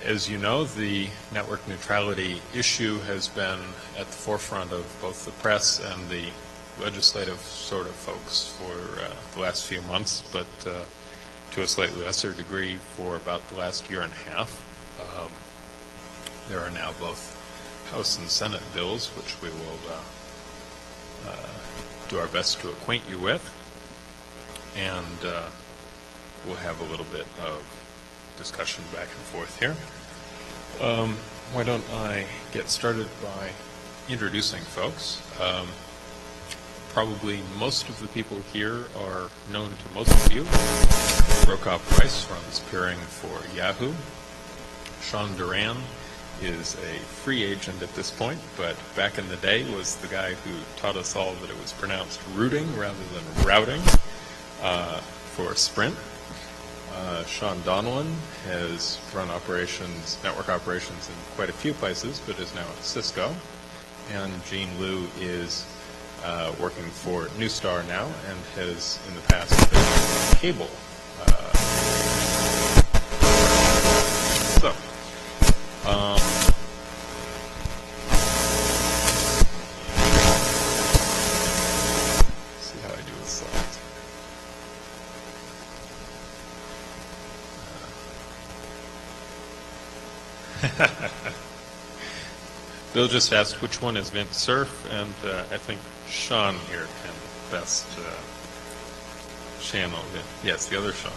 As you know, the network neutrality issue has been at the forefront of both the press and the legislative sort of folks for the last few months, but to a slightly lesser degree for about the last year and a half. There are now both House and Senate bills, which we will do our best to acquaint you with, and we'll have a little bit of discussion back and forth here. Why don't I get started by introducing folks. Probably most of the people here are known to most of you. Brokaw Price runs peering for Yahoo. Sean Duran is a free agent at this point, but back in the day was the guy who taught us all that it was pronounced rooting rather than routing for Sprint. Sean Donlan has run operations, network operations in quite a few places, but is now at Cisco. And Gene Liu is working for Newstar now and has in the past been cable. See how I do with slides. Bill just asked which one is Vint Cerf, and I think Sean here can best channel it. Yes, the other Sean.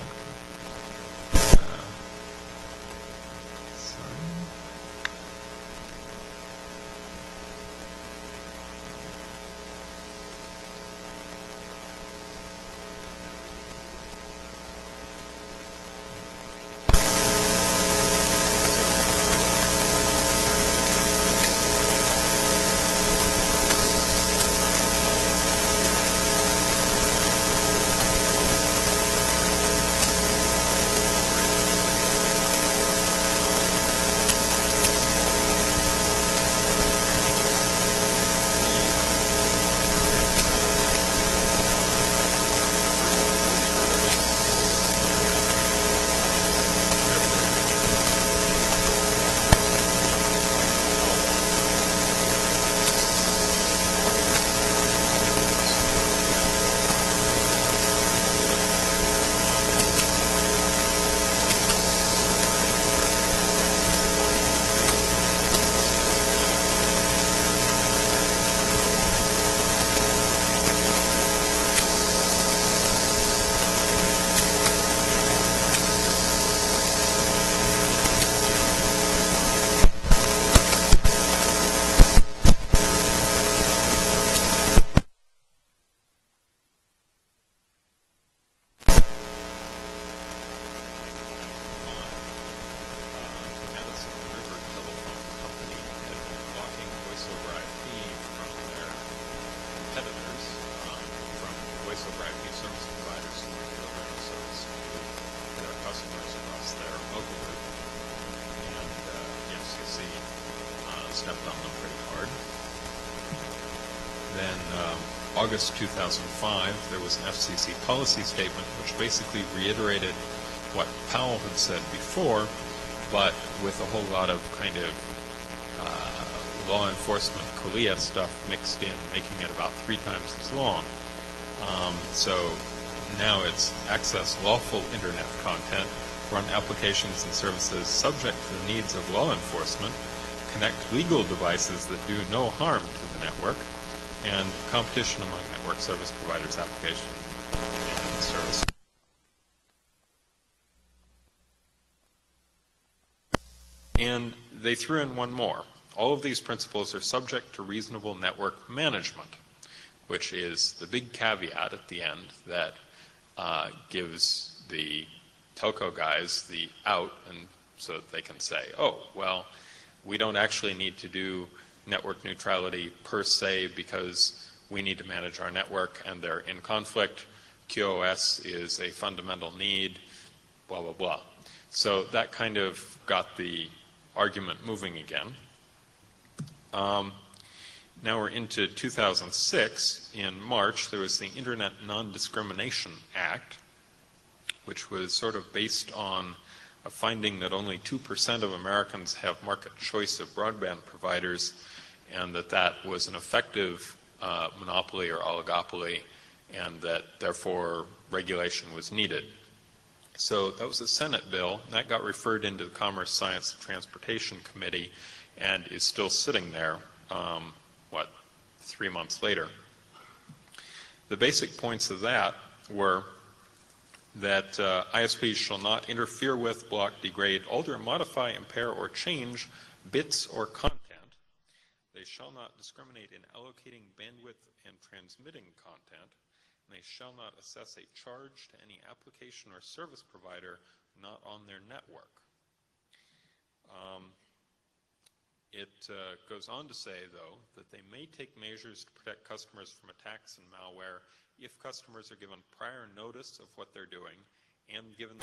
August 2005, there was an FCC policy statement which basically reiterated what Powell had said before, but with a whole lot of kind of law enforcement CALIA stuff mixed in, making it about 3 times as long. So now it's access lawful internet content, run applications and services subject to the needs of law enforcement, connect legal devices that do no harm to the network, and competition among network service providers, application and service. And they threw in one more. All of these principles are subject to reasonable network management, which is the big caveat at the end that gives the telco guys the out, and so that they can say, oh, well, we don't actually need to do network neutrality per se because we need to manage our network and they're in conflict. QoS is a fundamental need, blah, blah, blah. So that kind of got the argument moving again. Now we're into 2006. In March, there was the Internet Non-Discrimination Act, which was sort of based on a finding that only 2% of Americans have market choice of broadband providers, and that was an effective monopoly or oligopoly, and that therefore regulation was needed. So that was a Senate bill, and that got referred into the Commerce, Science, and Transportation Committee and is still sitting there, 3 months later. The basic points of that were that ISPs shall not interfere with, block, degrade, alter, modify, impair, or change bits or content. They shall not discriminate in allocating bandwidth and transmitting content. And they shall not assess a charge to any application or service provider not on their network. It goes on to say, though, that they may take measures to protect customers from attacks and malware if customers are given prior notice of what they're doing and given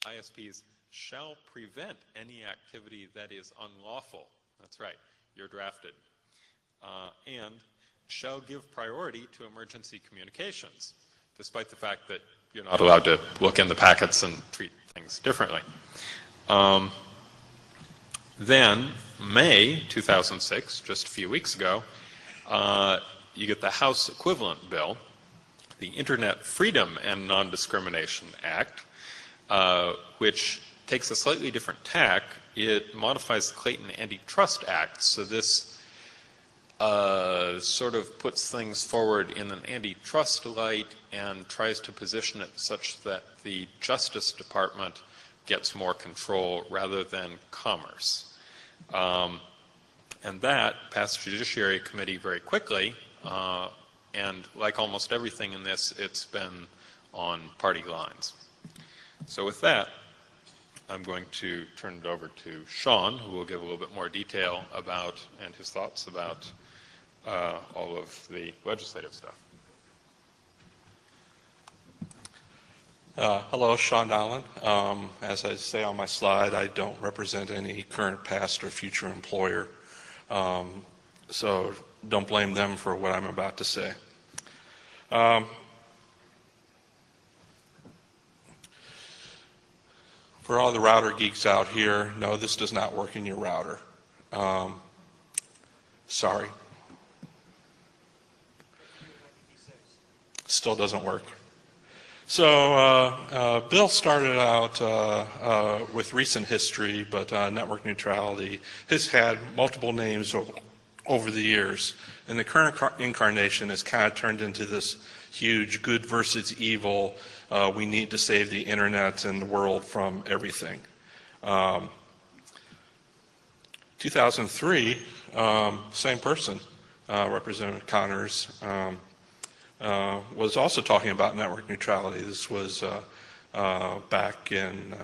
ISPs shall prevent any activity that is unlawful. That's right, you're drafted. And shall give priority to emergency communications, despite the fact that you're not allowed to look in the packets and treat things differently. Then, May 2006, just a few weeks ago, you get the House equivalent bill, the Internet Freedom and Non-Discrimination Act, which takes a slightly different tack. It modifies the Clayton Antitrust Act, so this sort of puts things forward in an antitrust light and tries to position it such that the Justice Department gets more control rather than commerce. And that passed the Judiciary Committee very quickly, and like almost everything in this, it's been on party lines. So with that, I'm going to turn it over to Sean, who will give a little bit more detail about and his thoughts about all of the legislative stuff. Hello, Sean Dowland. As I say on my slide, I don't represent any current, past, or future employer, so don't blame them for what I'm about to say. For all the router geeks out here, no, this does not work in your router. Sorry. Still doesn't work. So Bill started out with recent history, but network neutrality has had multiple names over the years. And the current incarnation has kind of turned into this huge good versus evil. We need to save the internet and the world from everything. 2003, same person, Representative Connors, was also talking about network neutrality. This was back in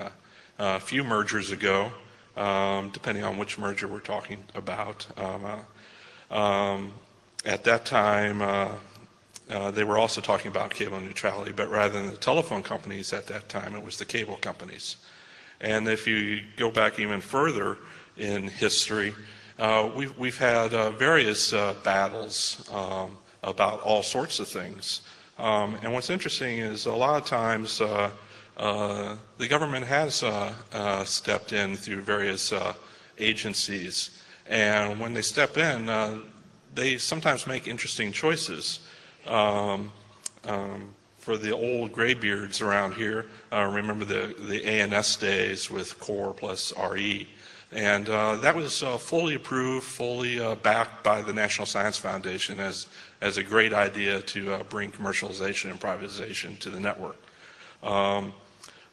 a few mergers ago, depending on which merger we're talking about. At that time, they were also talking about cable neutrality, but rather than the telephone companies at that time, it was the cable companies. And if you go back even further in history, we've had various battles about all sorts of things. And what's interesting is a lot of times the government has stepped in through various agencies. And when they step in, they sometimes make interesting choices. For the old graybeards around here, remember the ANS days with Core plus RE. And that was fully approved, fully backed by the National Science Foundation as a great idea to bring commercialization and privatization to the network.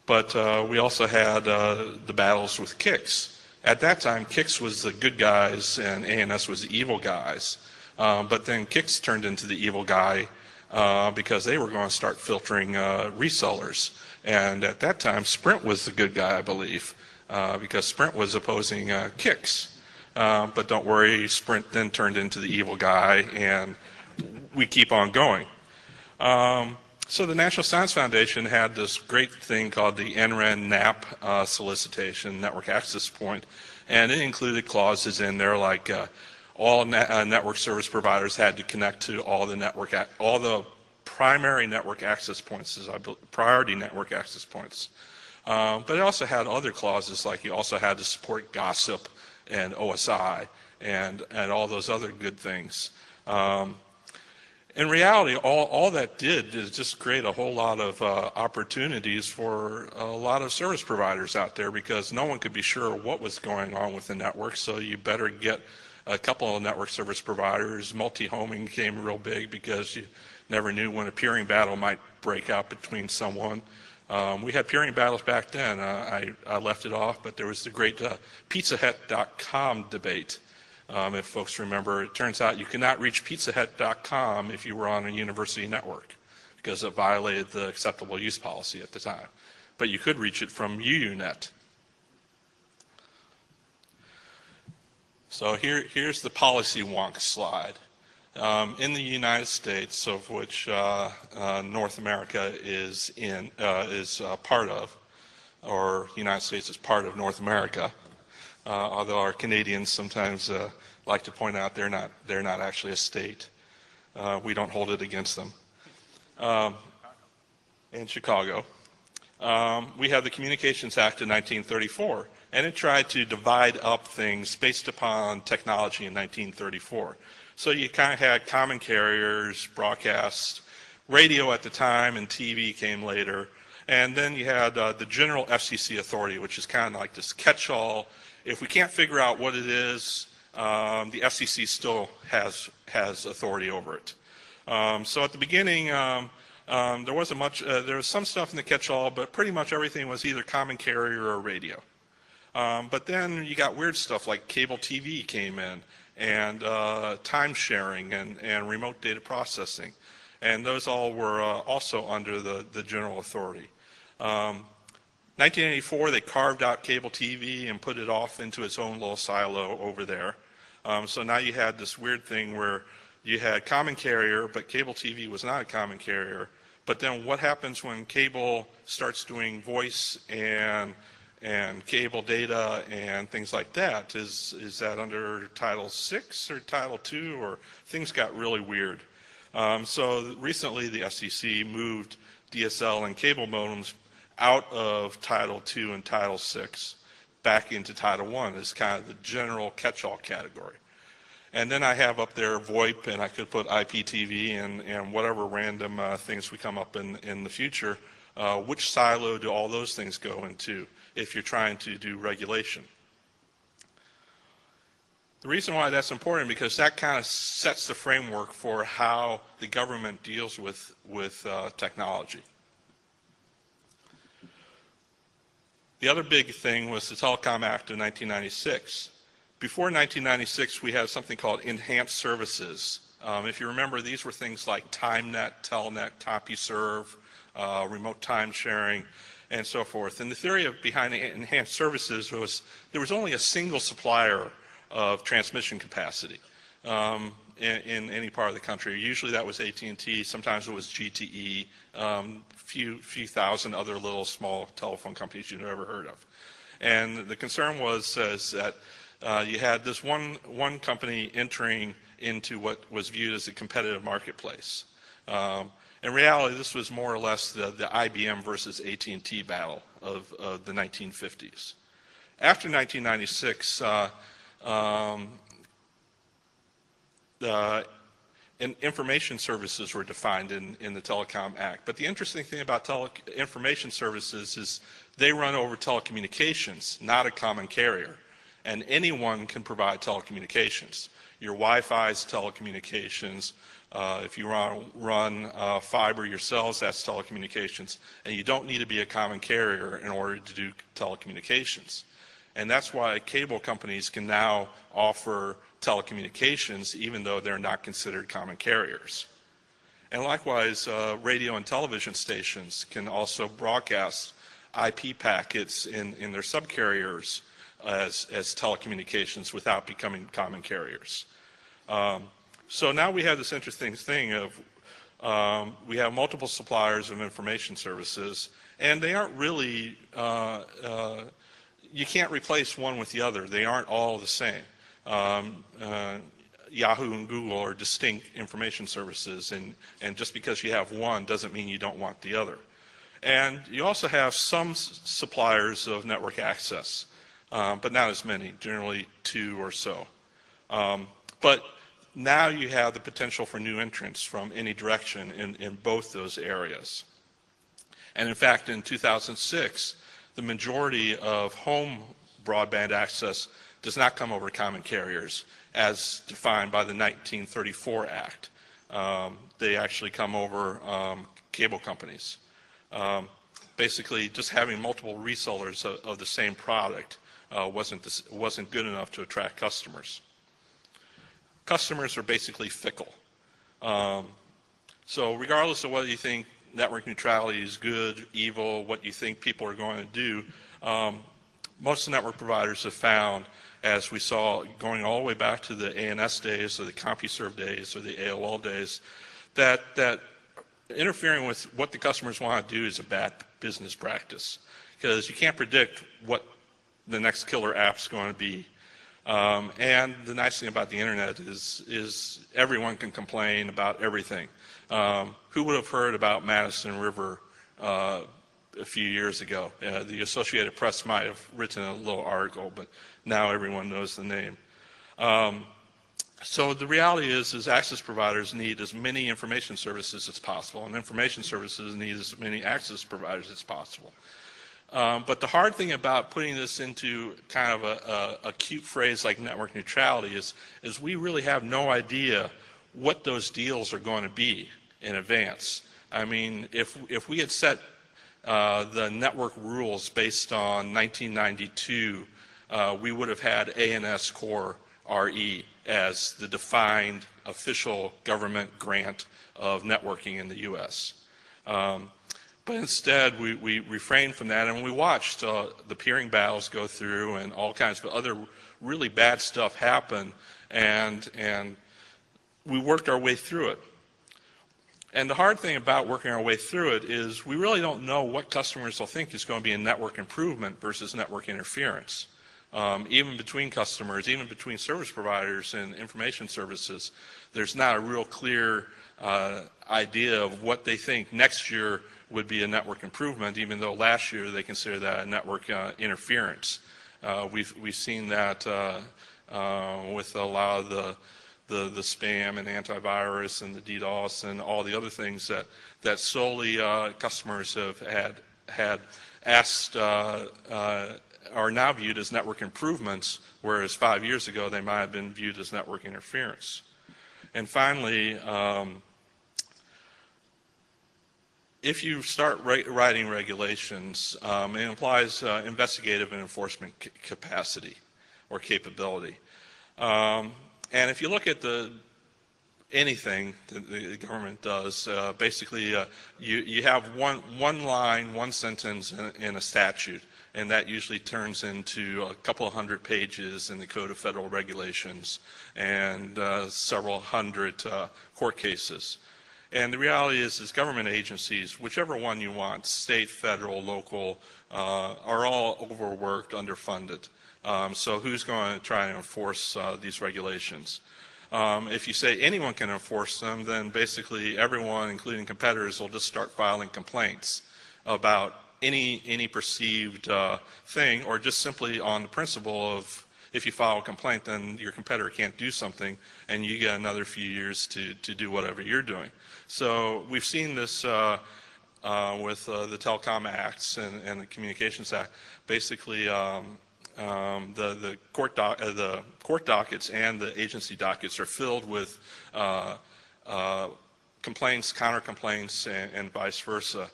But we also had the battles with KICS. At that time, KICS was the good guys and ANS was the evil guys. But then KICS turned into the evil guy because they were going to start filtering resellers. And at that time, Sprint was the good guy, I believe, because Sprint was opposing KICS. But don't worry, Sprint then turned into the evil guy, and we keep on going. So the National Science Foundation had this great thing called the NREN NAP solicitation, Network Access Point, and it included clauses in there like all network service providers had to connect to all the primary network access points, priority network access points. But it also had other clauses like you also had to support gossip and OSI and all those other good things. In reality, all that did is just create a whole lot of opportunities for a lot of service providers out there, because no one could be sure what was going on with the network, so you better get a couple of network service providers. Multi-homing became real big because you never knew when a peering battle might break out between someone. We had peering battles back then. I left it off, but there was the great PizzaHut.com debate. If folks remember, it turns out you could not reach PizzaHut.com if you were on a university network because it violated the acceptable use policy at the time. But you could reach it from UUNet. So here's the policy wonk slide. In the United States, of which North America is part of, or United States is part of North America, although our Canadians sometimes like to point out they're not actually a state. We don't hold it against them. In Chicago, we have the Communications Act of 1934, and it tried to divide up things based upon technology in 1934. So you kind of had common carriers, broadcast, radio at the time, and TV came later. And then you had the general FCC authority, which is kind of like this catch-all. If we can't figure out what it is, the FCC still has authority over it. So at the beginning, there wasn't much. There was some stuff in the catch-all, but pretty much everything was either common carrier or radio. But then you got weird stuff like cable TV came in, and time sharing and remote data processing, and those all were also under the general authority. 1984, they carved out cable TV and put it off into its own little silo over there. So now you had this weird thing where you had common carrier, but cable TV was not a common carrier. But then what happens when cable starts doing voice and cable data and things like that? Is that under Title VI or Title II, or things got really weird? So recently the FCC moved DSL and cable modems out of Title II and Title VI back into Title I as kind of the general catch-all category. And then I have up there VoIP, and I could put IPTV and whatever random things we come up in the future. Which silo do all those things go into if you're trying to do regulation? The reason why that's important, because that kind of sets the framework for how the government deals with technology. The other big thing was the Telecom Act of 1996. Before 1996, we had something called enhanced services. If you remember, these were things like TimeNet, Telnet, CompuServe, remote time sharing, and so forth. And the theory behind the enhanced services was there was only a single supplier of transmission capacity in any part of the country. Usually that was AT&T, sometimes it was GTE, few thousand other little small telephone companies you'd never heard of. And the concern was that you had this one company entering into what was viewed as a competitive marketplace. In reality, this was more or less the IBM versus AT&T battle of the 1950s. After 1996, information services were defined in the Telecom Act. But the interesting thing about information services is they run over telecommunications, not a common carrier. And anyone can provide telecommunications. Your Wi-Fi is telecommunications. If you run fiber yourselves, that's telecommunications. And you don't need to be a common carrier in order to do telecommunications. And that's why cable companies can now offer telecommunications even though they're not considered common carriers. And likewise, radio and television stations can also broadcast IP packets in their subcarriers as telecommunications without becoming common carriers. So now we have this interesting thing of we have multiple suppliers of information services, and they aren't really, you can't replace one with the other. They aren't all the same. Yahoo and Google are distinct information services, and just because you have one doesn't mean you don't want the other. And you also have some suppliers of network access, but not as many, generally 2 or so. But now you have the potential for new entrants from any direction in both those areas. And in fact, in 2006, the majority of home broadband access does not come over common carriers as defined by the 1934 Act. They actually come over cable companies. Basically, just having multiple resellers of the same product wasn't good enough to attract customers. Customers are basically fickle. So regardless of whether you think network neutrality is good, evil, what you think people are going to do, most network providers have found, as we saw going all the way back to the ANS days or the CompuServe days or the AOL days, that interfering with what the customers want to do is a bad business practice, because you can't predict what the next killer app's going to be. And the nice thing about the internet is everyone can complain about everything. Who would have heard about Madison River a few years ago? The Associated Press might have written a little article, but now everyone knows the name. So the reality is access providers need as many information services as possible, and information services need as many access providers as possible. But the hard thing about putting this into kind of a cute phrase like network neutrality is we really have no idea what those deals are going to be in advance. I mean, if we had set the network rules based on 1992, we would have had ANS Core RE as the defined official government grant of networking in the U.S. But instead, we refrained from that, and we watched the peering battles go through and all kinds of other really bad stuff happen, and we worked our way through it. And the hard thing about working our way through it is we really don't know what customers will think is going to be a network improvement versus network interference. Even between customers, even between service providers and information services, there's not a real clear idea of what they think next year would be a network improvement, even though last year they considered that a network interference. We've seen that with a lot of the spam and antivirus and the DDoS and all the other things that solely customers have had asked are now viewed as network improvements, whereas 5 years ago they might have been viewed as network interference. And finally, if you start writing regulations, it implies investigative and enforcement capacity or capability. And if you look at anything that the government does, basically you have one line, one sentence in a statute, and that usually turns into a couple of hundred pages in the Code of Federal Regulations and several hundred court cases. And the reality is government agencies, whichever one you want, state, federal, local, are all overworked, underfunded. So who's going to try and enforce these regulations? If you say anyone can enforce them, then basically everyone, including competitors, will just start filing complaints about any perceived thing, or just simply on the principle of if you file a complaint, then your competitor can't do something, and you get another few years to do whatever you're doing. So we've seen this with the Telecom Acts and the Communications Act. Basically, the court dockets and the agency dockets are filled with complaints, counter complaints, and vice versa,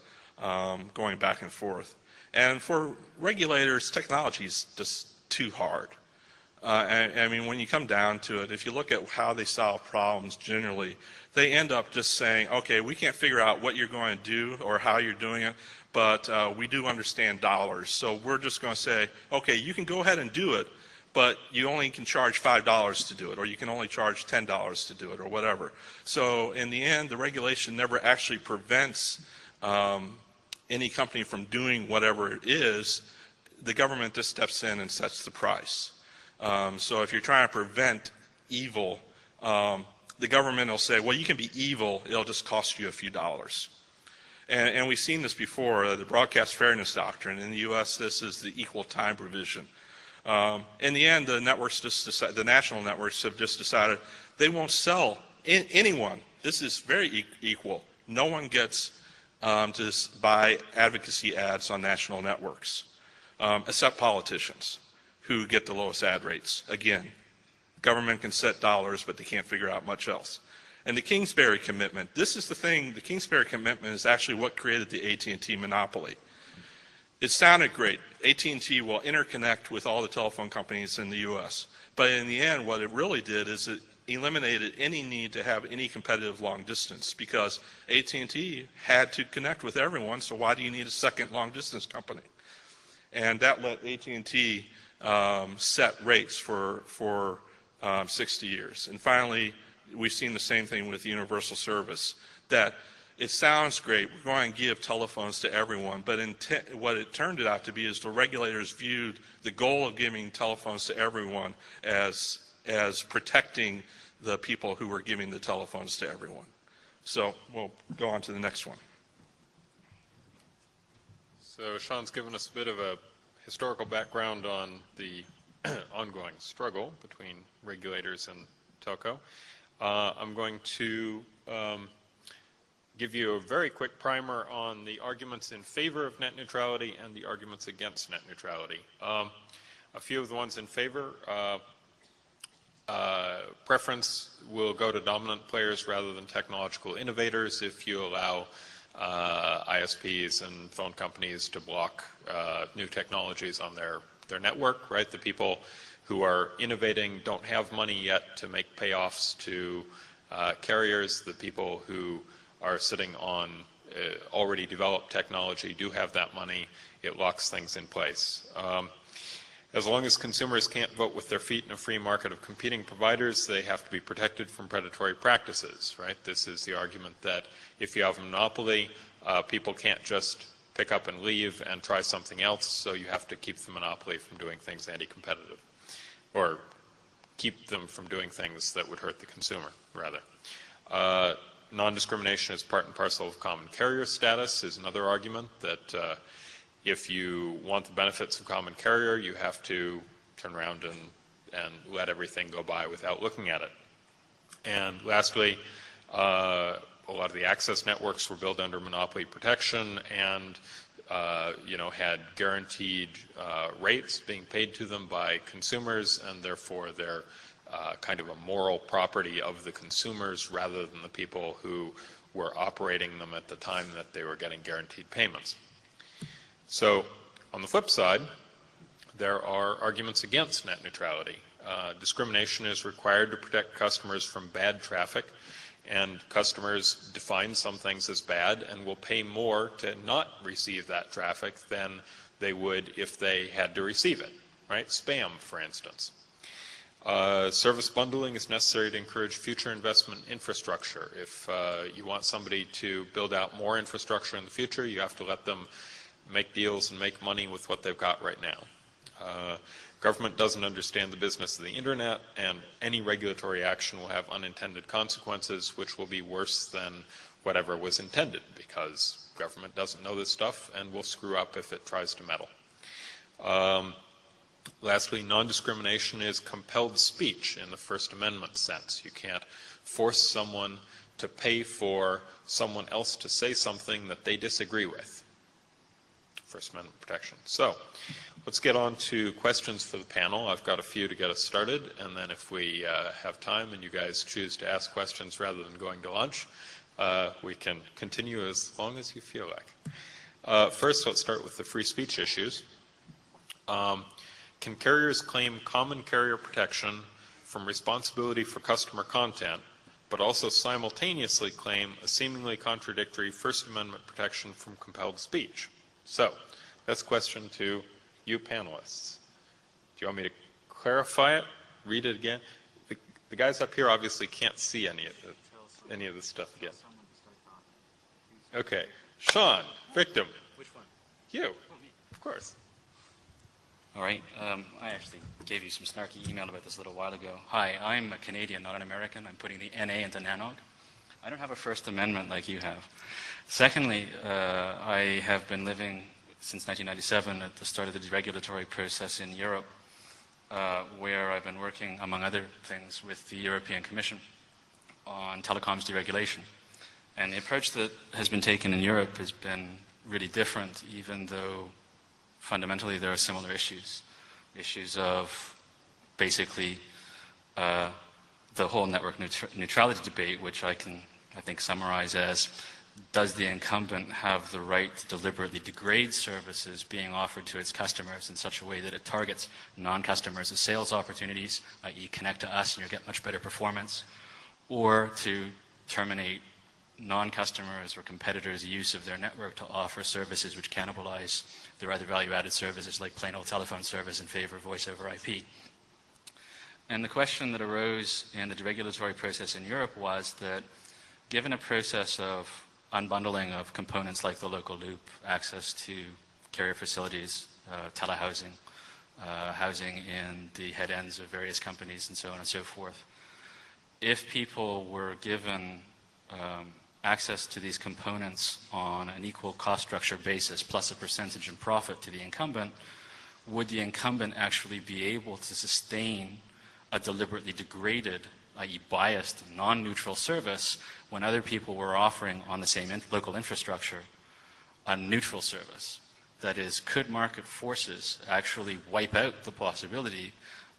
going back and forth. And for regulators, technology is just too hard. I mean, when you come down to it, if you look at how they solve problems generally, they end up just saying, okay, we can't figure out what you're going to do or how you're doing it, but we do understand dollars. So we're just going to say, okay, you can go ahead and do it, but you only can charge $5 to do it, or you can only charge $10 to do it, or whatever. So in the end, the regulation never actually prevents any company from doing whatever it is. The government just steps in and sets the price. So if you're trying to prevent evil, the government will say, well, you can be evil, it'll just cost you a few dollars. And we've seen this before, the broadcast fairness doctrine. In the U.S., this is the equal time provision. In the end, the networks the national networks have just decided they won't sell anyone. This is very equal. No one gets to buy advocacy ads on national networks, except politicians who get the lowest ad rates. Again, government can set dollars, but they can't figure out much else. And the Kingsbury Commitment, this is the thing, the Kingsbury Commitment is actually what created the AT&T monopoly. It sounded great. AT&T will interconnect with all the telephone companies in the U.S. But in the end, what it really did is it eliminated any need to have any competitive long distance, because AT&T had to connect with everyone, so why do you need a second long distance company? And that let AT&T set rates for 60 years. And finally, we've seen the same thing with universal service, that it sounds great, we're going to give telephones to everyone, but what it turned out to be is the regulators viewed the goal of giving telephones to everyone as protecting the people who were giving the telephones to everyone. So we'll go on to the next one. So Sean's given us a bit of a historical background on the ongoing struggle between regulators and telco. I'm going to give you a very quick primer on the arguments in favor of net neutrality and the arguments against net neutrality. A few of the ones in favor, preference will go to dominant players rather than technological innovators if you allow ISPs and phone companies to block new technologies on their network, right? The people who are innovating don't have money yet to make payoffs to carriers. The people who are sitting on already developed technology do have that money. It locks things in place. As long as consumers can't vote with their feet in a free market of competing providers, they have to be protected from predatory practices, right? This is the argument that if you have a monopoly, people can't just pick up and leave and try something else, so you have to keep the monopoly from doing things anti-competitive, or keep them from doing things that would hurt the consumer, rather. Non-discrimination is part and parcel of common carrier status is another argument, that if you want the benefits of common carrier, you have to turn around and let everything go by without looking at it. And lastly, a lot of the access networks were built under monopoly protection and had guaranteed rates being paid to them by consumers, and therefore they're kind of a moral property of the consumers rather than the people who were operating them at the time that they were getting guaranteed payments. So on the flip side, there are arguments against net neutrality. Discrimination is required to protect customers from bad traffic, and customers define some things as bad and will pay more to not receive that traffic than they would if they had to receive it, right? Spam, for instance. Service bundling is necessary to encourage future investment in infrastructure. If you want somebody to build out more infrastructure in the future, you have to let them make deals and make money with what they've got right now. Government doesn't understand the business of the internet, and any regulatory action will have unintended consequences, which will be worse than whatever was intended, because government doesn't know this stuff and will screw up if it tries to meddle. Lastly, non-discrimination is compelled speech in the First Amendment sense. You can't force someone to pay for someone else to say something that they disagree with. First Amendment protection. So let's get on to questions for the panel. I've got a few to get us started, and then if we have time and you guys choose to ask questions rather than going to lunch, we can continue as long as you feel like. First, let's start with the free speech issues. Can carriers claim common carrier protection from responsibility for customer content, but also simultaneously claim a seemingly contradictory First Amendment protection from compelled speech? So, that's a question to you panelists. Do you want me to clarify it? Read it again? The guys up here obviously can't see any of this stuff again. Okay. Sean, victim. Which one? You, of course. All right. I actually gave you some snarky email about this a little while ago. Hi, I'm a Canadian, not an American. I'm putting the NA into NANOG. I don't have a First Amendment like you have. Secondly, I have been living since 1997 at the start of the deregulatory process in Europe, where I've been working, among other things, with the European Commission on telecoms deregulation. And the approach that has been taken in Europe has been really different, even though fundamentally there are similar issues. Issues of basically the whole network neutrality debate, which I think summarize as, does the incumbent have the right to deliberately degrade services being offered to its customers in such a way that it targets non-customers as sales opportunities, i.e. connect to us and you'll get much better performance, or to terminate non-customers or competitors' use of their network to offer services which cannibalize their other value-added services like plain old telephone service in favor of voice over IP. And the question that arose in the deregulatory process in Europe was that given a process of unbundling of components like the local loop, access to carrier facilities, telehousing, housing in the head ends of various companies and so on and so forth, if people were given access to these components on an equal cost structure basis plus a percentage in profit to the incumbent, would the incumbent actually be able to sustain a deliberately degraded, i.e. biased, non-neutral service when other people were offering on the same local infrastructure a neutral service? That is, could market forces actually wipe out the possibility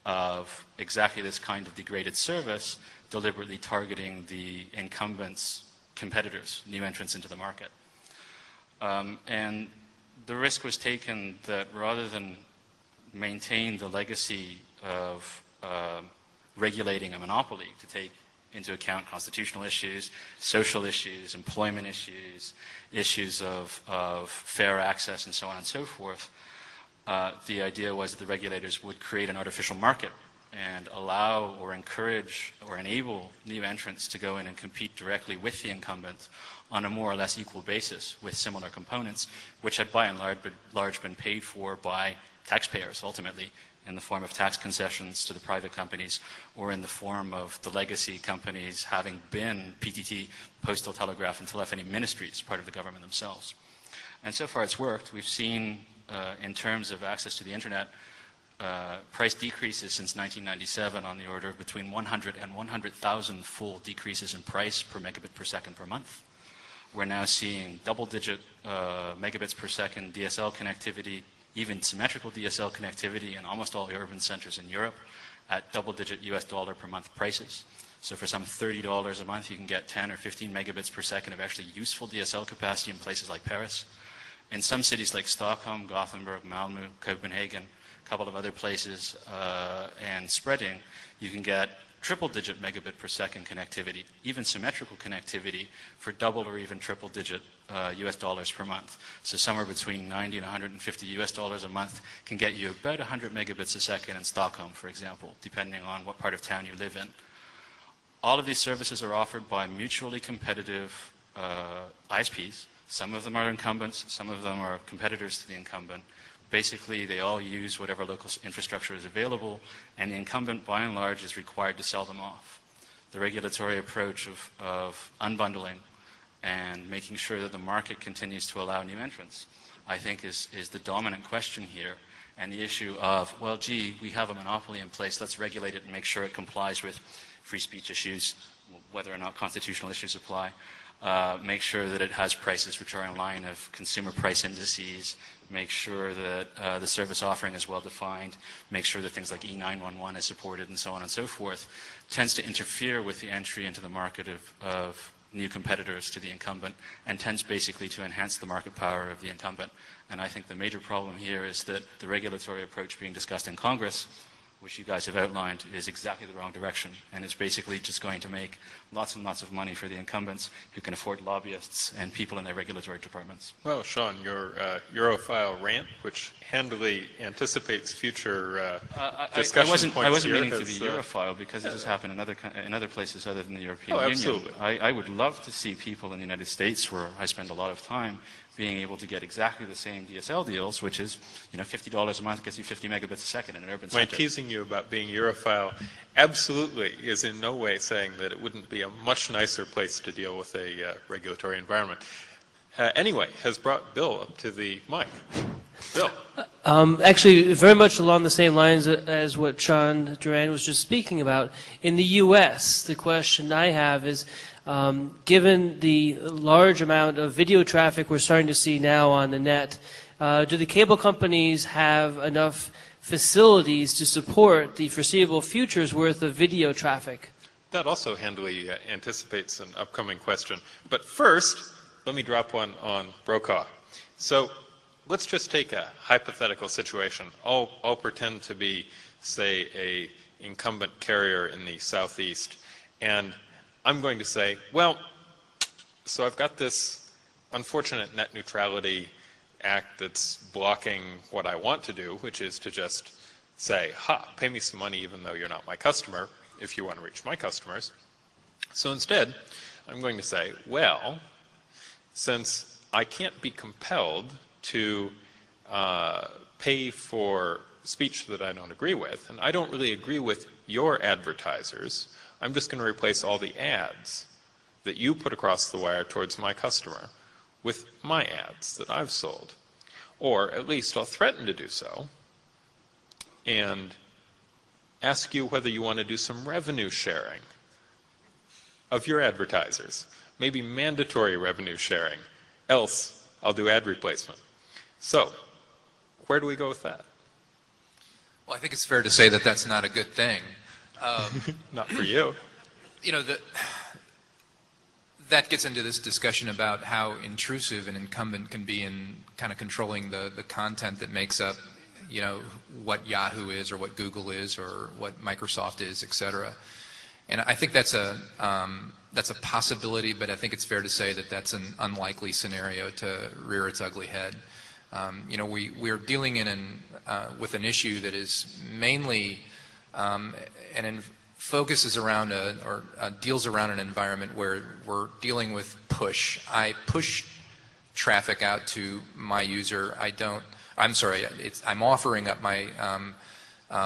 of exactly this kind of degraded service deliberately targeting the incumbent's competitors, new entrants into the market? And the risk was taken that rather than maintain the legacy of regulating a monopoly to take into account constitutional issues, social issues, employment issues, issues of fair access and so on and so forth, the idea was that the regulators would create an artificial market and allow or encourage or enable new entrants to go in and compete directly with the incumbent on a more or less equal basis with similar components, which had by and large been paid for by taxpayers ultimately in the form of tax concessions to the private companies or in the form of the legacy companies having been PTT, Postal Telegraph and Telephony Ministries, part of the government themselves. And so far it's worked. We've seen in terms of access to the internet, price decreases since 1997 on the order of between 100 and 100,000 full decreases in price per megabit per second per month. We're now seeing double-digit megabits per second DSL connectivity, even symmetrical DSL connectivity in almost all urban centers in Europe at double-digit US dollar per month prices. So for some $30 a month, you can get 10 or 15 megabits per second of actually useful DSL capacity in places like Paris. In some cities like Stockholm, Gothenburg, Malmö, Copenhagen, a couple of other places, and spreading, you can get triple-digit megabit per second connectivity, even symmetrical connectivity for double or even triple-digit US dollars per month. So somewhere between 90 and 150 US dollars a month can get you about 100 megabits a second in Stockholm, for example, depending on what part of town you live in. All of these services are offered by mutually competitive ISPs. Some of them are incumbents, some of them are competitors to the incumbent. Basically, they all use whatever local infrastructure is available, and the incumbent, by and large, is required to sell them off. The regulatory approach of unbundling and making sure that the market continues to allow new entrants, I think is the dominant question here. And the issue of, well, gee, we have a monopoly in place, let's regulate it and make sure it complies with free speech issues, whether or not constitutional issues apply. Make sure that it has prices which are in line of consumer price indices, make sure that the service offering is well defined, make sure that things like E911 is supported and so on and so forth, tends to interfere with the entry into the market of new competitors to the incumbent and tends basically to enhance the market power of the incumbent. And I think the major problem here is that the regulatory approach being discussed in Congress, which you guys have outlined, is exactly the wrong direction, and it's basically just going to make lots and lots of money for the incumbents who can afford lobbyists and people in their regulatory departments. Well, Sean, your Europhile rant, which handily anticipates future discussion points I wasn't here, meaning to be Europhile, because this has happened in other places other than the European Union. Absolutely. I would love to see people in the United States, where I spend a lot of time, being able to get exactly the same DSL deals, which is, $50 a month gets you 50 megabits a second in an urban My center. teasing you about being Europhile absolutely is in no way saying that it wouldn't be a much nicer place to deal with a regulatory environment. Anyway, has brought Bill up to the mic. Bill. Actually, very much along the same lines as what Sean Duran was just speaking about. In the U.S., the question I have is, given the large amount of video traffic we're starting to see now on the net, do the cable companies have enough facilities to support the foreseeable future's worth of video traffic? That also handily anticipates an upcoming question. But first, let me drop one on Brokaw. So let's just take a hypothetical situation. I'll pretend to be, say, a incumbent carrier in the Southeast, and I'm going to say, well, so I've got this unfortunate net neutrality act that's blocking what I want to do, which is to just say, pay me some money even though you're not my customer, if you want to reach my customers. So instead, I'm going to say, well, since I can't be compelled to pay for speech that I don't agree with, and I don't really agree with your advertisers, I'm just going to replace all the ads that you put across the wire towards my customer with my ads that I've sold. Or at least I'll threaten to do so and ask you whether you want to do some revenue sharing of your advertisers, maybe mandatory revenue sharing, else I'll do ad replacement. So, where do we go with that? Well, I think it's fair to say that that's not a good thing. Not for you. That gets into this discussion about how intrusive an incumbent can be in kind of controlling the content that makes up, what Yahoo is or what Google is or what Microsoft is, et cetera. And I think that's a possibility, but I think it's fair to say that that's an unlikely scenario to rear its ugly head. We're dealing with an issue that is mainly focuses around deals around an environment where we're dealing with push. I push traffic out to my user. I'm offering up my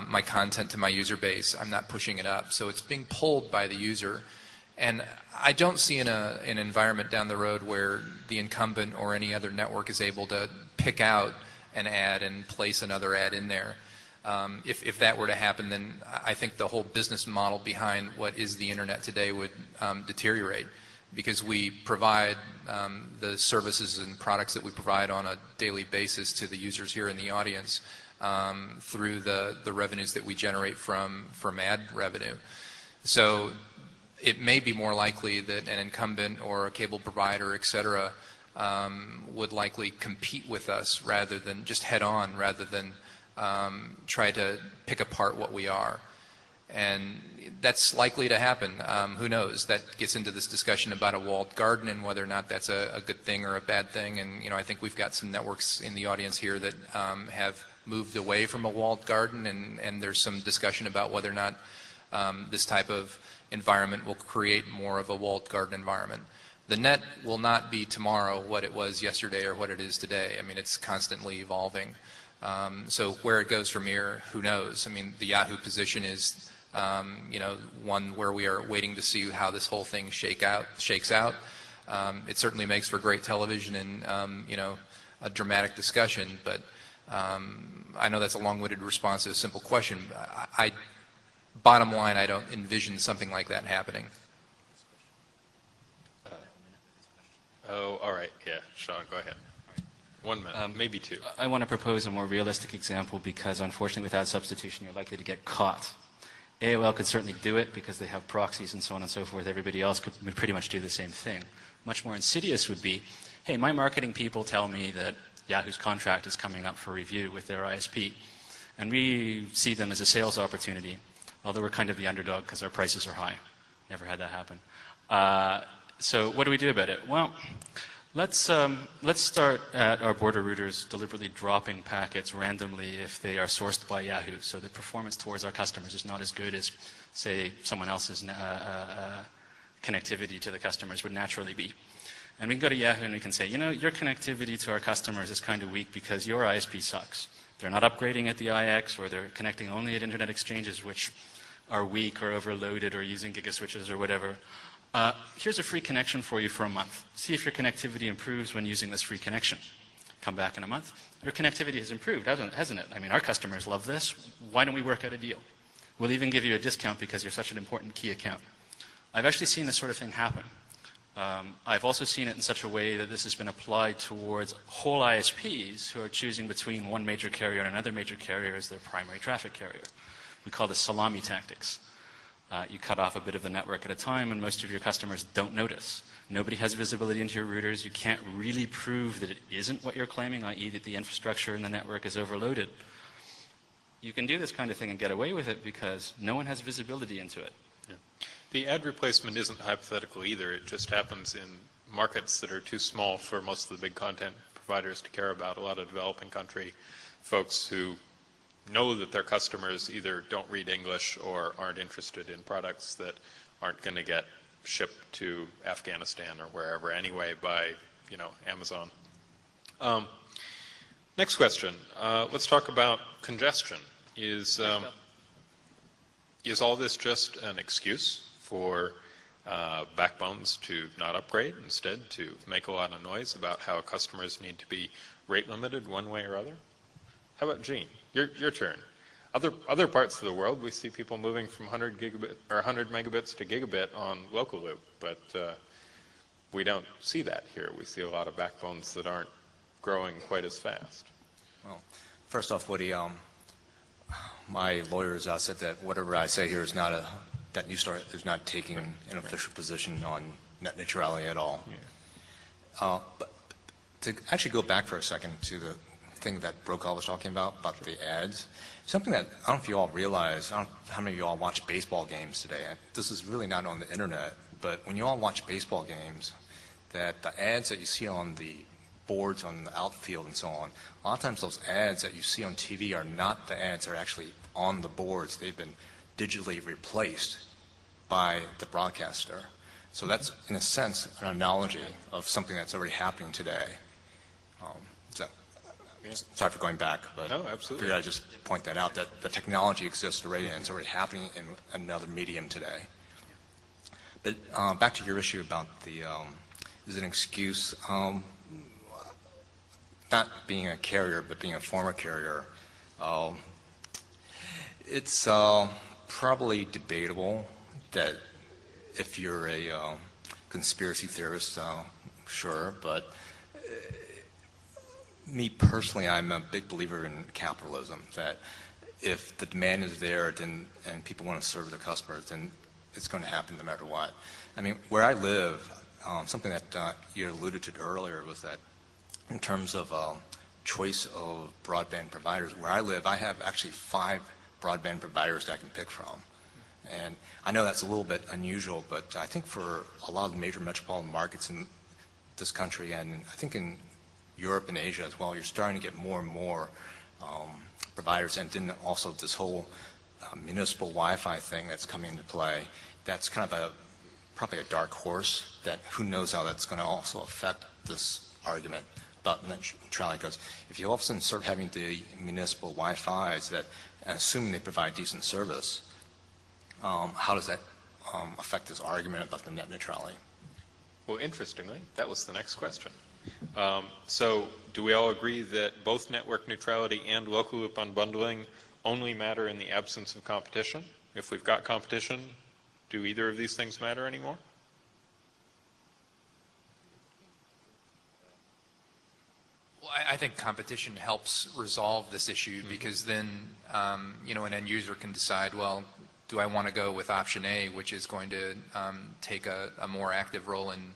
my content to my user base. I'm not pushing it up. So it's being pulled by the user. And I don't see an environment down the road where the incumbent or any other network is able to pick out an ad and place another ad in there. If that were to happen, then I think the whole business model behind what is the internet today would deteriorate, because we provide the services and products that we provide on a daily basis to the users here in the audience through the revenues that we generate from ad revenue. So it may be more likely that an incumbent or a cable provider, et cetera, would likely compete with us rather than just head on, rather than try to pick apart what we are. And that's likely to happen. Who knows? That gets into this discussion about a walled garden and whether or not that's a good thing or a bad thing. And I think we've got some networks in the audience here that have moved away from a walled garden, and there's some discussion about whether or not this type of environment will create more of a walled garden environment. The net will not be tomorrow what it was yesterday or what it is today. I mean, it's constantly evolving. So where it goes from here, who knows? I mean, the Yahoo position is, one where we are waiting to see how this whole thing shakes out. It certainly makes for great television and, a dramatic discussion, but I know that's a long-winded response to a simple question. Bottom line, I don't envision something like that happening. Oh, all right. Yeah, Sean, go ahead. 1 minute, maybe 2. I want to propose a more realistic example, because unfortunately with ad substitution you're likely to get caught. AOL could certainly do it because they have proxies and so on and so forth. Everybody else would pretty much do the same thing. Much more insidious would be, hey, my marketing people tell me that Yahoo's contract is coming up for review with their ISP, and we see them as a sales opportunity, although we're kind of the underdog because our prices are high. Never had that happen. So what do we do about it? Well, let's start at our border routers deliberately dropping packets randomly if they are sourced by Yahoo, so the performance towards our customers is not as good as, say, someone else's connectivity to the customers would naturally be. And we can go to Yahoo and we can say, you know, your connectivity to our customers is kind of weak because your ISP sucks. They're not upgrading at the IX, or they're connecting only at internet exchanges which are weak or overloaded or using gigaswitches or whatever. Here's a free connection for you for a month. See if your connectivity improves when using this free connection. Come back in a month. Your connectivity has improved, hasn't it? I mean, our customers love this. Why don't we work out a deal? We'll even give you a discount because you're such an important key account. I've actually seen this sort of thing happen. I've also seen it in such a way that this has been applied towards whole ISPs who are choosing between one major carrier and another major carrier as their primary traffic carrier. We call this salami tactics. You cut off a bit of the network at a time, and most of your customers don't notice. Nobody has visibility into your routers. You can't really prove that it isn't what you're claiming, i.e. that the infrastructure in the network is overloaded. You can do this kind of thing and get away with it because no one has visibility into it. Yeah. The ad replacement isn't hypothetical either. It just happens in markets that are too small for most of the big content providers to care about. A lot of developing country folks who know that their customers either don't read English or aren't interested in products that aren't going to get shipped to Afghanistan or wherever anyway by, you know, Amazon. Next question. Let's talk about congestion. Is all this just an excuse for backbones to not upgrade, instead to make a lot of noise about how customers need to be rate limited one way or other? How about Gene? Your turn. Other parts of the world, we see people moving from 100 gigabit or 100 megabits to gigabit on local loop, but we don't see that here. We see a lot of backbones that aren't growing quite as fast. Well, first off, Woody, my lawyers said that whatever I say here is not that Neustar is not taking an official position on net neutrality at all. Yeah. But to actually go back for a second to the thing that Brokaw was talking about the ads, something that I don't know if you all realize, I don't know how many of you all watch baseball games today. This is really not on the internet, but when you all watch baseball games, that the ads that you see on the boards on the outfield and so on, a lot of times those ads that you see on TV are not the ads that are actually on the boards. They've been digitally replaced by the broadcaster. So that's, in a sense, an analogy of something that's already happening today. Sorry for going back, but no, absolutely. I figured I'd just point that out, that the technology exists already and it's already happening in another medium today. But back to your issue about the, is it an excuse? Not being a carrier, but being a former carrier, it's probably debatable that if you're a conspiracy theorist, sure, but me personally, I'm a big believer in capitalism, that if the demand is there and people want to serve their customers, then it's going to happen no matter what. I mean, where I live, something that you alluded to earlier was that in terms of choice of broadband providers, where I live, I have actually 5 broadband providers that I can pick from. And I know that's a little bit unusual, but I think for a lot of the major metropolitan markets in this country, and I think in Europe and Asia as well, you're starting to get more and more providers, and then also this whole municipal Wi-Fi thing that's coming into play. That's kind of probably a dark horse that who knows how that's going to also affect this argument about net neutrality, because if you all of a sudden start having the municipal Wi-Fis that, assuming they provide decent service, how does that affect this argument about the net neutrality? Well, interestingly, that was the next question. So do we all agree that both network neutrality and local loop unbundling only matter in the absence of competition? If we've got competition, do either of these things matter anymore? Well, I think competition helps resolve this issue because then, you know, an end user can decide, well, do I want to go with option A, which is going to take a more active role in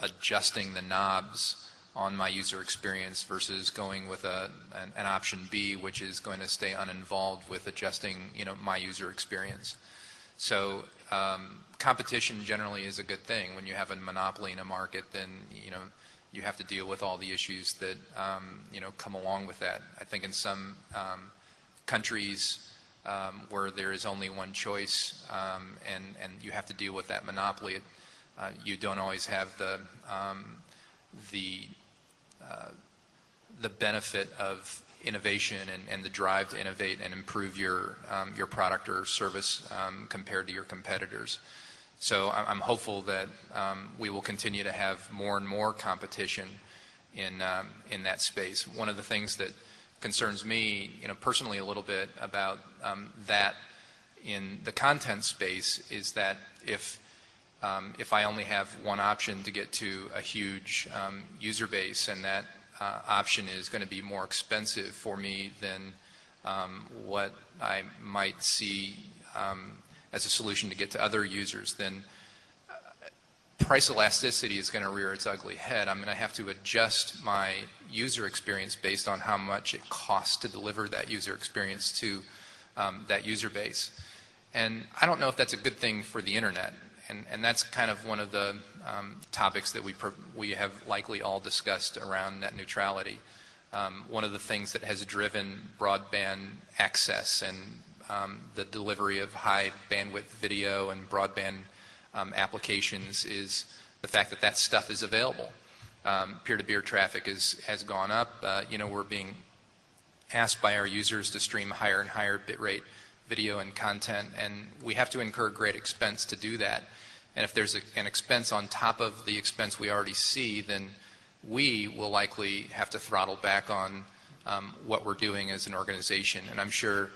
adjusting the knobs on my user experience versus going with an option B, which is going to stay uninvolved with adjusting, my user experience. So competition generally is a good thing. When you have a monopoly in a market, then you have to deal with all the issues that come along with that. I think in some countries where there is only one choice and you have to deal with that monopoly, you don't always have the benefit of innovation and the drive to innovate and improve your product or service compared to your competitors. So I'm hopeful that we will continue to have more and more competition in that space. One of the things that concerns me, personally a little bit about that in the content space is that if I only have one option to get to a huge user base, and that option is going to be more expensive for me than what I might see as a solution to get to other users, then price elasticity is going to rear its ugly head. I'm going to have to adjust my user experience based on how much it costs to deliver that user experience to that user base. And I don't know if that's a good thing for the internet. And that's kind of one of the topics that we have likely all discussed around net neutrality. One of the things that has driven broadband access and the delivery of high bandwidth video and broadband applications is the fact that that stuff is available. Peer-to-peer traffic has gone up. We're being asked by our users to stream higher and higher bitrate video and content, and we have to incur great expense to do that. And if there's an expense on top of the expense we already see, then we will likely have to throttle back on what we're doing as an organization. And I'm sure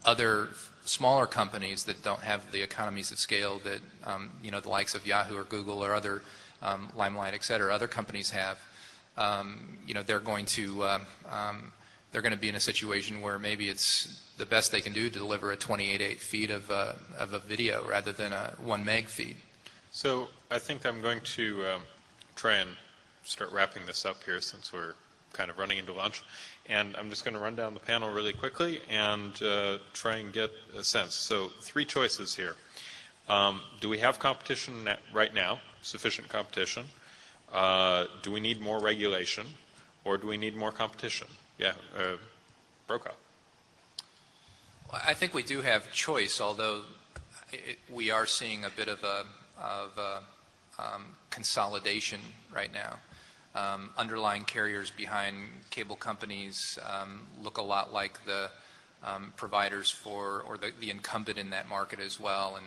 other smaller companies that don't have the economies of scale that the likes of Yahoo or Google or other Limelight, et cetera, other companies have, they're going to be in a situation where maybe it's the best they can do to deliver a 28.8 feed of a video rather than a 1 meg feed. So I think I'm going to try and start wrapping this up here since we're kind of running into lunch. And I'm just going to run down the panel really quickly and try and get a sense. So 3 choices here. Do we have competition right now, sufficient competition? Do we need more regulation? Or do we need more competition? Yeah, Brokaw. Well, I think we do have choice, although we are seeing a bit of consolidation right now. Underlying carriers behind cable companies look a lot like the providers or the incumbent in that market as well.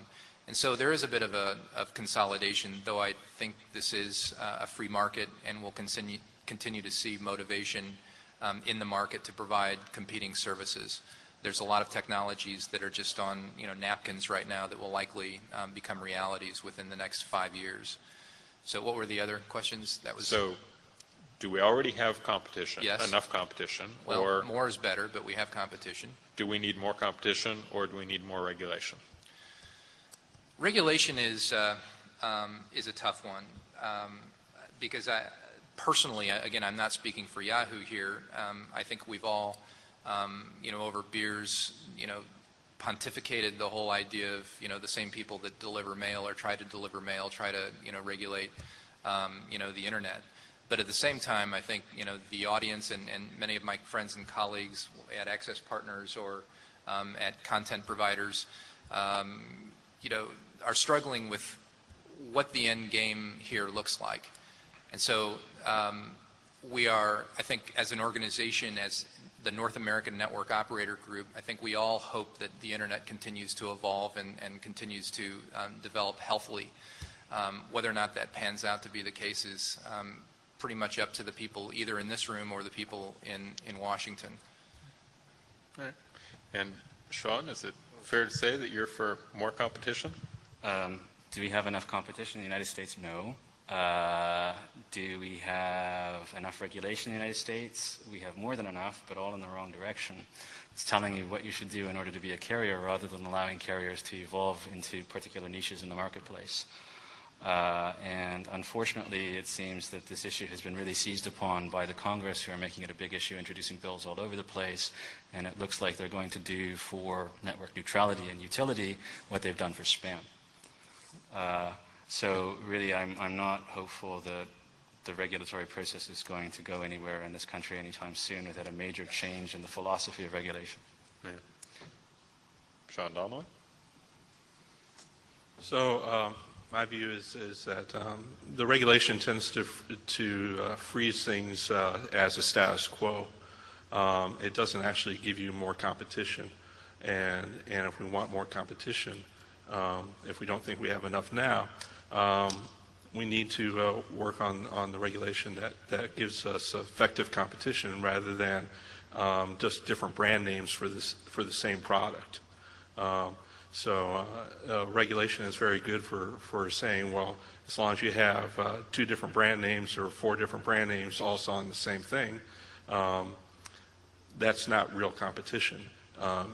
And so there is a bit of consolidation, though I think this is a free market and we'll continue to see motivation in the market to provide competing services. There's a lot of technologies that are just on napkins right now that will likely become realities within the next 5 years. So what were the other questions? So do we already have competition? Yes. Enough competition? Well, or more is better, but we have competition. do we need more competition or do we need more regulation? Regulation is a tough one because personally, again, I'm not speaking for Yahoo here. I think we've all, over beers, pontificated the whole idea of, the same people that deliver mail or try to deliver mail, try to, regulate, the internet. But at the same time, I think, the audience and many of my friends and colleagues at access partners or at content providers, are struggling with what the end game here looks like. And so we are, I think, as an organization, as the North American Network Operator Group, I think we all hope that the internet continues to evolve and continues to develop healthily. Whether or not that pans out to be the case is pretty much up to the people either in this room or the people in Washington. All right. And Sean, is it fair to say that you're for more competition? Do we have enough competition in the United States? No. Do we have enough regulation in the United States? We have more than enough, but all in the wrong direction. It's telling you what you should do in order to be a carrier rather than allowing carriers to evolve into particular niches in the marketplace. And unfortunately, it seems that this issue has been really seized upon by the Congress, who are making it a big issue, introducing bills all over the place, and it looks like they're going to do for network neutrality and utility what they've done for spam. So really, I'm not hopeful that the regulatory process is going to go anywhere in this country anytime soon without a major change in the philosophy of regulation. Yeah. Sean Donnelly? So my view is that the regulation tends to freeze things as a status quo. It doesn't actually give you more competition. And if we want more competition, if we don't think we have enough now, we need to work on the regulation that gives us effective competition rather than just different brand names for the same product. So regulation is very good for saying, well, as long as you have 2 different brand names or 4 different brand names all selling the same thing, that's not real competition,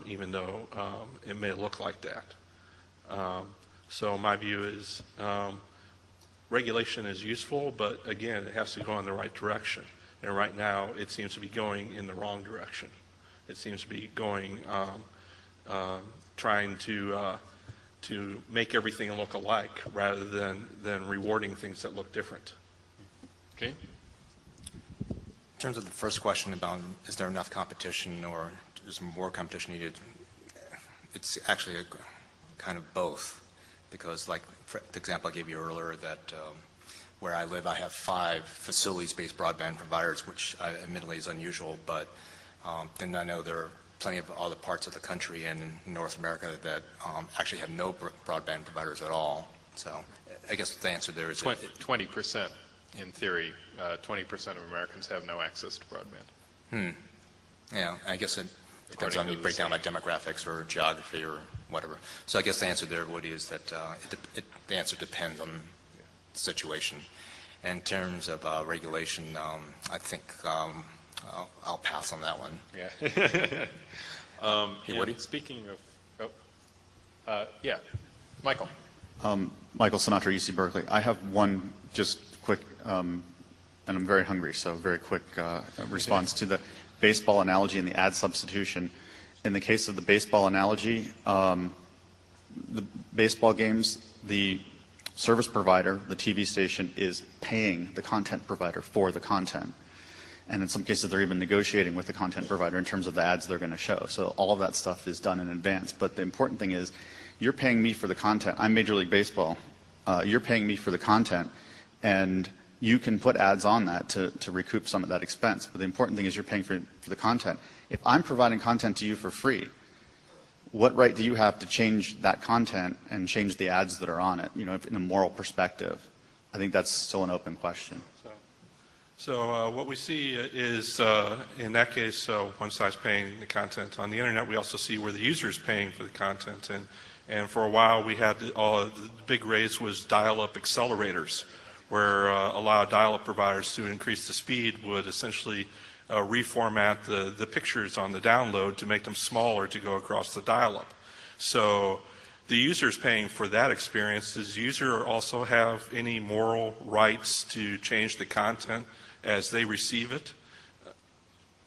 even though it may look like that. So my view is regulation is useful, but again, it has to go in the right direction. And right now, it seems to be going in the wrong direction. It seems to be going, trying to make everything look alike rather than rewarding things that look different. Okay. In terms of the first question about is there enough competition or is more competition needed, it's actually a kind of both. Because like for the example I gave you earlier that where I live I have 5 facilities-based broadband providers, which admittedly is unusual, but then I know there are plenty of other parts of the country and in North America that actually have no broadband providers at all. So I guess the answer there is 20%, in theory, 20% of Americans have no access to broadband. Yeah, I guess it depends on you break down by demographics or geography or whatever. So I guess the answer there, Woody, is that the answer depends on the situation. And in terms of regulation, I think I'll pass on that one. Yeah. Hey, Woody? Speaking of, yeah, Michael. Michael Sinatra, UC Berkeley. I have one just quick, and I'm very hungry, so very quick response to the baseball analogy and the ad substitution. In the case of the baseball analogy, the baseball games, the service provider, the TV station, is paying the content provider for the content. And in some cases, they're even negotiating with the content provider in terms of the ads they're going to show. So all of that stuff is done in advance. But the important thing is, you're paying me for the content. I'm Major League Baseball. You're paying me for the content, and you can put ads on that to recoup some of that expense. But the important thing is you're paying for the content. If I'm providing content to you for free, what right do you have to change that content and change the ads that are on it, in a moral perspective? I think that's still an open question. So what we see is, in that case, one side's paying the content. On the internet, we also see where the user is paying for the content. And for a while, we had the big raise was dial-up accelerators, where a lot of dial-up providers, to increase the speed, would essentially reformat the pictures on the download to make them smaller to go across the dial-up. So the user's paying for that experience. Does the user also have any moral rights to change the content as they receive it?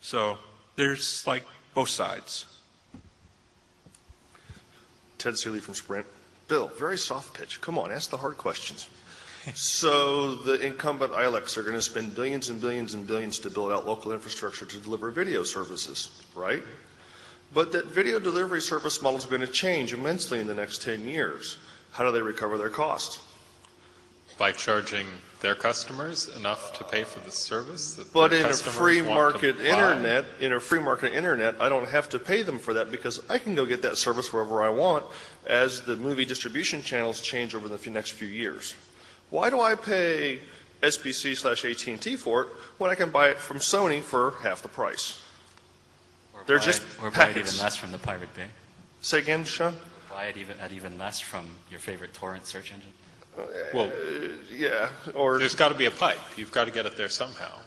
So there's like both sides. Ted Seeley from Sprint. Bill, very soft pitch. Come on, ask the hard questions. So the incumbent ILECs are going to spend billions and billions and billions to build out local infrastructure to deliver video services, right? But that video delivery service models are going to change immensely in the next 10 years. How do they recover their costs? By charging their customers enough to pay for the service that But their in a customers free want market to buy. internet, I don't have to pay them for that because I can go get that service wherever I want as the movie distribution channels change over the next few years. Why do I pay SBC/AT&T for it when I can buy it from Sony for half the price? They're just Or buy it even packets. less from the Pirate Bay. Say again, Sean? Buy it at even less from your favorite torrent search engine. Well, Yeah, or, there's got to be a pipe. You've got to get it there somehow.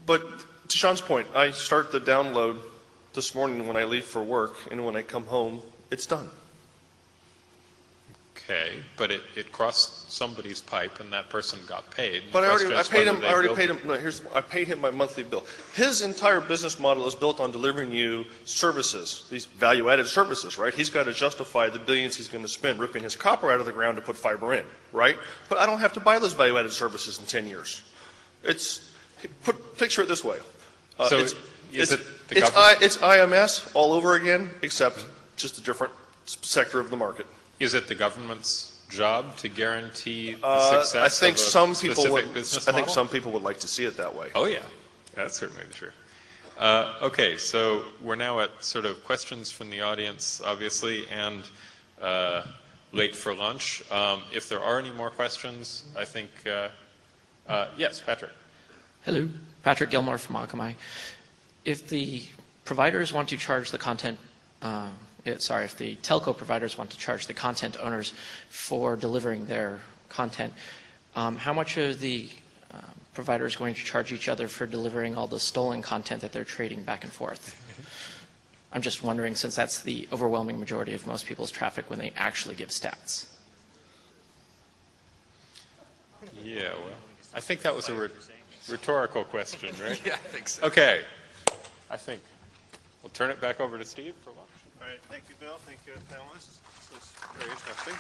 but to Sean's point, I start the download this morning when I leave for work, and when I come home, it's done. Okay, but it crossed somebody's pipe and that person got paid. But I The question is whether they billed paid him, no, I paid him my monthly bill. His entire business model is built on delivering you services, these value-added services, right? He's got to justify the billions he's going to spend ripping his copper out of the ground to put fiber in, right? But I don't have to buy those value-added services in 10 years. Picture it this way. So It's is it the government? It's IMS all over again, except just a different sector of the market. Is it the government's job to guarantee the success I think of a some people specific would, business I think model? some people would like to see it that way. Oh, yeah, that's certainly true. Okay, so we're now at sort of questions from the audience, obviously, and late for lunch. If there are any more questions, I think, yes, Patrick. Hello, Patrick Gilmore from Akamai. If the providers want to charge the content, if the telco providers want to charge the content owners for delivering their content, how much are the providers going to charge each other for delivering all the stolen content that they're trading back and forth? I'm just wondering, since that's the overwhelming majority of most people's traffic when they actually give stats. Yeah, well, I think that was a rhetorical question, right? Yeah, I think so. Okay, I think we'll turn it back over to Steve for lunch. All right, thank you, Bill. Thank you, panelists. This was very interesting.